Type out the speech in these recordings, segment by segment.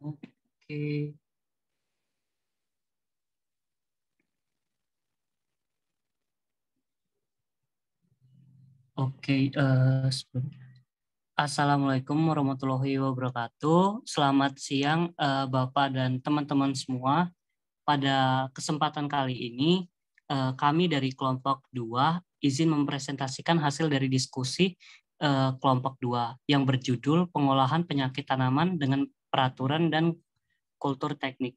Oke. Oke, Assalamualaikum warahmatullahi wabarakatuh. Selamat siang, Bapak dan teman-teman semua. Pada kesempatan kali ini, kami dari kelompok 2 izin mempresentasikan hasil dari diskusi kelompok 2 yang berjudul Pengolahan Penyakit Tanaman dengan Peraturan dan Kultur Teknik.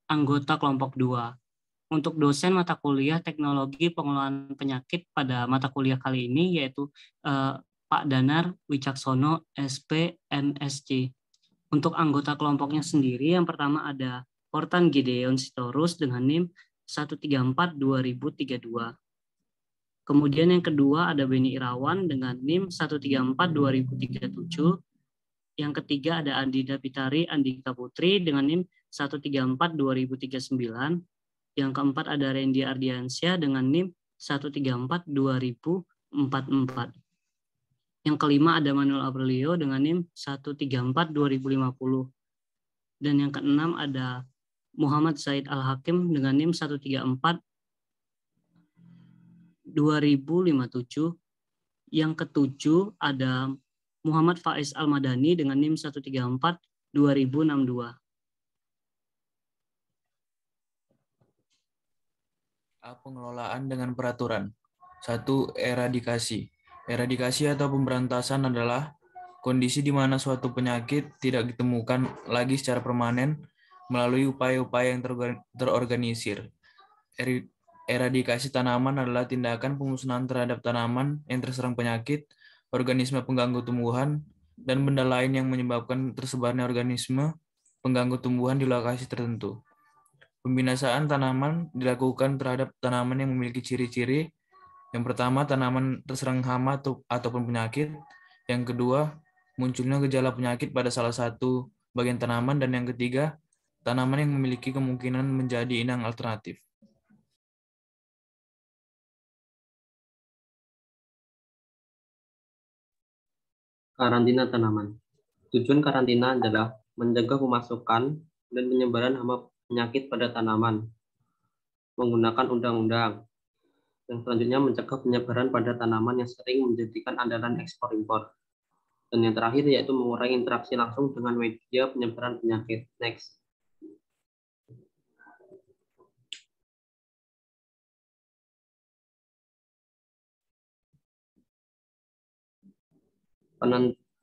Anggota kelompok 2. Untuk dosen mata kuliah Teknologi Pengolahan Penyakit pada mata kuliah kali ini yaitu Pak Danar Wicaksono, SP, MSc. Untuk anggota kelompoknya sendiri, yang pertama ada Hortan Gideon Sitorus dengan NIM 134-2032. Kemudian yang kedua ada Beni Irawan dengan NIM 134-2037. Yang ketiga ada Andida Pitari Andika Putri dengan NIM 134-2039. Yang keempat ada Randy Ardiansyah dengan NIM 134-2044. Yang kelima ada Manuel Aurelio dengan NIM 134-2050. Dan yang keenam ada Muhammad Said Al-Hakim dengan NIM 134-2057. Yang ketujuh ada Muhammad Faiz Al-Madani dengan NIM 134-2062. Pengelolaan dengan peraturan. 1. Eradikasi. Eradikasi atau pemberantasan adalah kondisi di mana suatu penyakit tidak ditemukan lagi secara permanen melalui upaya-upaya yang terorganisir. Eradikasi tanaman adalah tindakan pemusnahan terhadap tanaman yang terserang penyakit, organisme pengganggu tumbuhan, dan benda lain yang menyebabkan tersebarnya organisme pengganggu tumbuhan di lokasi tertentu. Pembinasaan tanaman dilakukan terhadap tanaman yang memiliki ciri-ciri. Yang pertama, tanaman terserang hama ataupun penyakit. Yang kedua, munculnya gejala penyakit pada salah satu bagian tanaman. Dan yang ketiga, tanaman yang memiliki kemungkinan menjadi inang alternatif. Karantina tanaman. Tujuan karantina adalah mencegah pemasukan dan penyebaran hama penyakit pada tanaman menggunakan undang-undang. Yang selanjutnya mencegah penyebaran pada tanaman yang sering menjadikan andalan ekspor impor. Dan yang terakhir yaitu mengurangi interaksi langsung dengan media penyebaran penyakit. Next.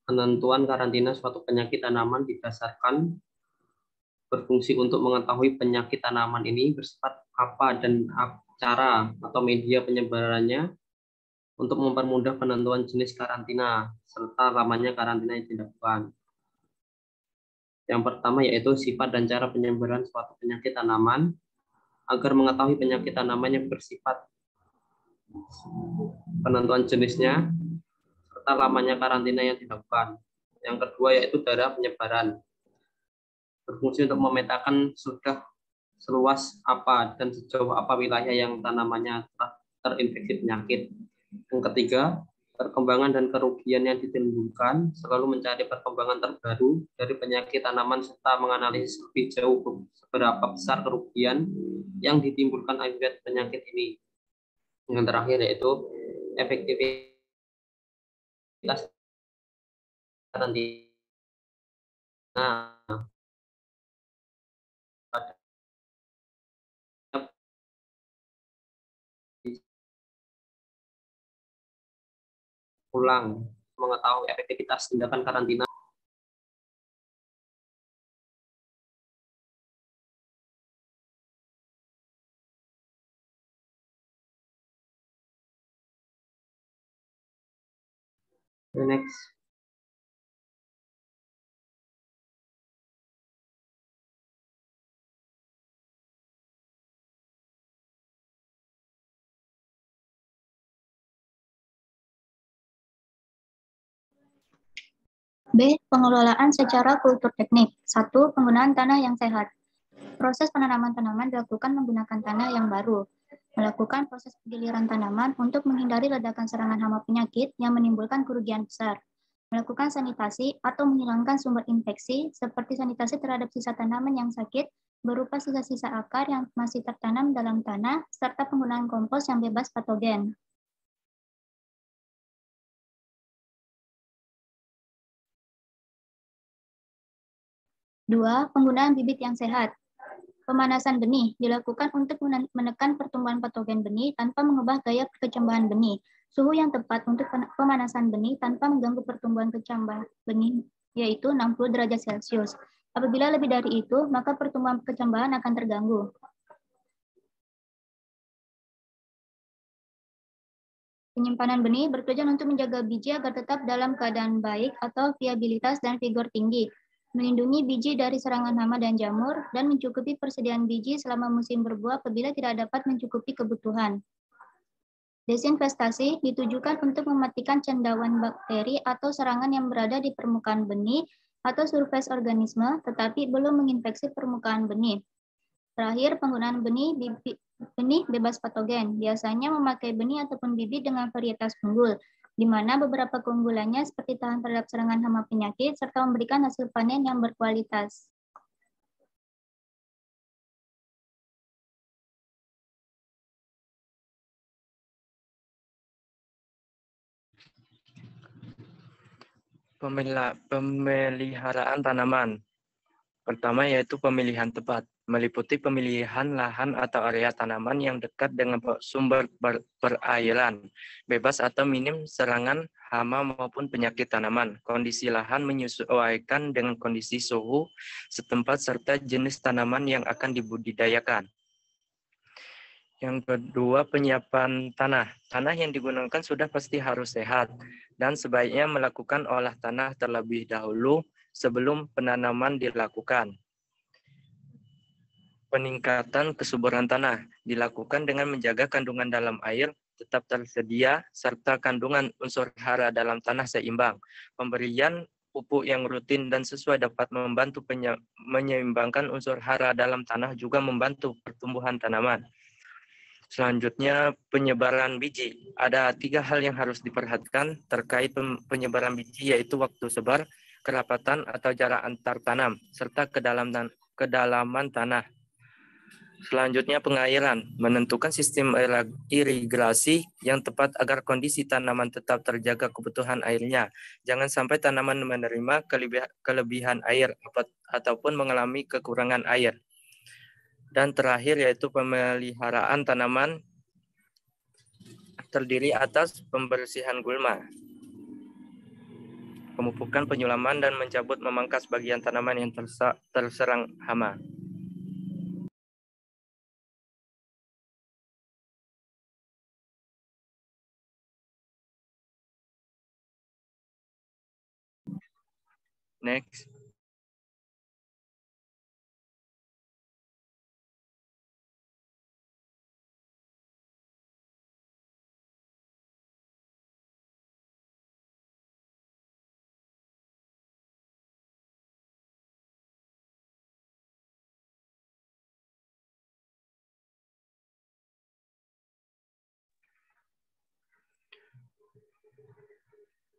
Penentuan karantina suatu penyakit tanaman didasarkan berfungsi untuk mengetahui penyakit tanaman ini bersifat apa dan cara atau media penyebarannya untuk mempermudah penentuan jenis karantina serta lamanya karantina yang dilakukan. Yang pertama yaitu sifat dan cara penyebaran suatu penyakit tanaman. Agar mengetahui penyakit tanaman yang bersifat, penentuan jenisnya serta lamanya karantina yang dilakukan. Yang kedua yaitu daerah penyebaran. Berfungsi untuk memetakan sudah seluas apa dan sejauh apa wilayah yang tanamannya telah terinfeksi penyakit. Yang ketiga, perkembangan dan kerugian yang ditimbulkan, selalu mencari perkembangan terbaru dari penyakit tanaman serta menganalisis lebih jauh seberapa besar kerugian yang ditimbulkan akibat penyakit ini. Yang terakhir yaitu efektivitas karantina ulang mengetahui efektivitas tindakan karantina. Next. B. Pengelolaan secara kultur teknik. 1. Penggunaan tanah yang sehat. Proses penanaman tanaman dilakukan menggunakan tanah yang baru. Melakukan proses penggiliran tanaman untuk menghindari ledakan serangan hama penyakit yang menimbulkan kerugian besar. melakukan sanitasi atau menghilangkan sumber infeksi seperti sanitasi terhadap sisa tanaman yang sakit berupa sisa-sisa akar yang masih tertanam dalam tanah, serta penggunaan kompos yang bebas patogen. Dua, penggunaan bibit yang sehat. Pemanasan benih dilakukan untuk menekan pertumbuhan patogen benih tanpa mengubah gaya kecambahan benih. Suhu yang tepat untuk pemanasan benih tanpa mengganggu pertumbuhan kecambah benih yaitu 60 derajat Celcius. Apabila lebih dari itu, maka pertumbuhan kecambahan akan terganggu. Penyimpanan benih bertujuan untuk menjaga biji agar tetap dalam keadaan baik atau viabilitas dan vigor tinggi, melindungi biji dari serangan hama dan jamur, dan mencukupi persediaan biji selama musim berbuah apabila tidak dapat mencukupi kebutuhan. Desinvestasi ditujukan untuk mematikan cendawan bakteri atau serangan yang berada di permukaan benih atau surface organisme, tetapi belum menginfeksi permukaan benih. Terakhir, penggunaan benih bebas patogen, biasanya memakai benih ataupun bibit dengan varietas unggul, di mana beberapa keunggulannya seperti tahan terhadap serangan hama penyakit, serta memberikan hasil panen yang berkualitas. Pemeliharaan tanaman. Pertama yaitu pemilihan tepat, meliputi pemilihan lahan atau area tanaman yang dekat dengan sumber perairan, bebas atau minim serangan hama maupun penyakit tanaman. Kondisi lahan menyesuaikan dengan kondisi suhu setempat serta jenis tanaman yang akan dibudidayakan. Yang kedua, penyiapan tanah. Tanah yang digunakan sudah pasti harus sehat dan sebaiknya melakukan olah tanah terlebih dahulu sebelum penanaman dilakukan. Peningkatan kesuburan tanah dilakukan dengan menjaga kandungan dalam air tetap tersedia serta kandungan unsur hara dalam tanah seimbang. Pemberian pupuk yang rutin dan sesuai dapat membantu menyeimbangkan unsur hara dalam tanah juga membantu pertumbuhan tanaman. Selanjutnya, penyebaran biji. Ada 3 hal yang harus diperhatikan terkait penyebaran biji, yaitu waktu sebar, kerapatan atau jarak antar tanam, serta kedalaman tanah. Selanjutnya, pengairan. Menentukan sistem irigasi yang tepat agar kondisi tanaman tetap terjaga kebutuhan airnya. Jangan sampai tanaman menerima kelebihan air ataupun mengalami kekurangan air. Dan terakhir yaitu pemeliharaan tanaman terdiri atas pembersihan gulma, pemupukan, penyulaman, dan mencabut memangkas bagian tanaman yang terserang hama. Next.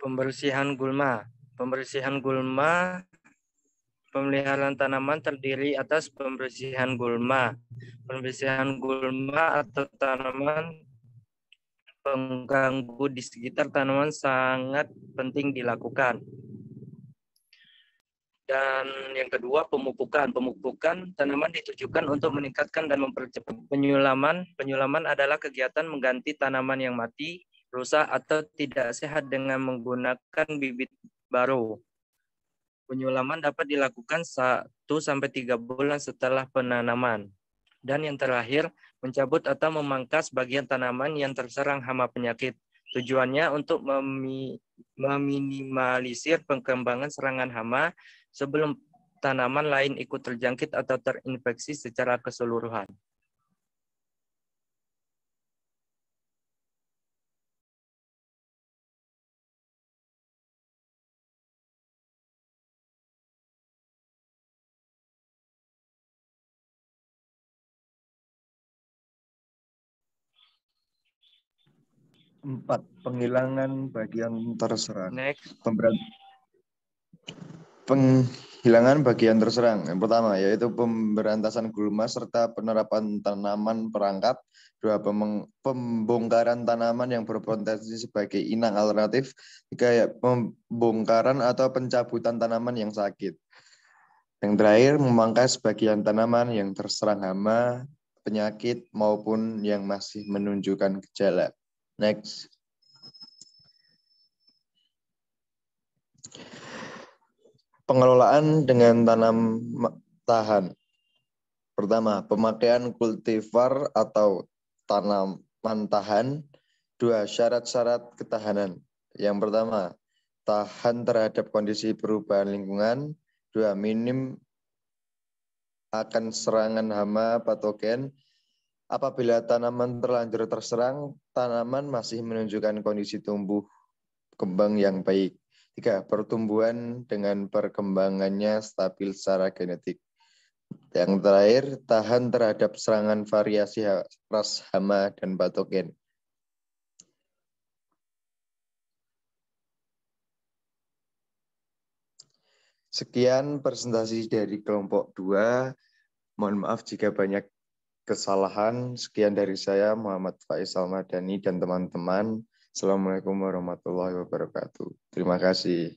Pembersihan gulma. Pembersihan gulma, pemeliharaan tanaman terdiri atas pembersihan gulma. Pembersihan gulma atau tanaman pengganggu di sekitar tanaman sangat penting dilakukan. Dan yang kedua, pemupukan. Pemupukan tanaman ditujukan untuk meningkatkan dan mempercepat penyulaman. Penyulaman adalah kegiatan mengganti tanaman yang mati, rusak, atau tidak sehat dengan menggunakan bibit baru. Penyulaman dapat dilakukan 1-3 bulan setelah penanaman. Dan yang terakhir, mencabut atau memangkas bagian tanaman yang terserang hama penyakit. Tujuannya untuk meminimalisir perkembangan serangan hama sebelum tanaman lain ikut terjangkit atau terinfeksi secara keseluruhan. 4. Penghilangan bagian terserang. Next. Penghilangan bagian terserang. Yang pertama yaitu pemberantasan gulma serta penerapan tanaman perangkap. 2. Pembongkaran tanaman yang berpotensi sebagai inang alternatif. 3. Pembongkaran atau pencabutan tanaman yang sakit. Yang terakhir, memangkas bagian tanaman yang terserang hama, penyakit, maupun yang masih menunjukkan gejala. Next. Pengelolaan dengan tanam tahan. Pertama, pemakaian kultivar atau tanaman tahan. 2. Syarat-syarat ketahanan. Yang pertama, tahan terhadap kondisi perubahan lingkungan. 2. Minim akan serangan hama patogen. Apabila tanaman terlanjur terserang, tanaman masih menunjukkan kondisi tumbuh kembang yang baik. 3. Pertumbuhan dengan perkembangannya stabil secara genetik. Yang terakhir, tahan terhadap serangan variasi ras hama dan patogen. Sekian presentasi dari kelompok 2. Mohon maaf jika banyak kesalahan. Sekian dari saya, Muhammad Faisal Madani dan teman-teman. Assalamualaikum warahmatullahi wabarakatuh. Terima kasih.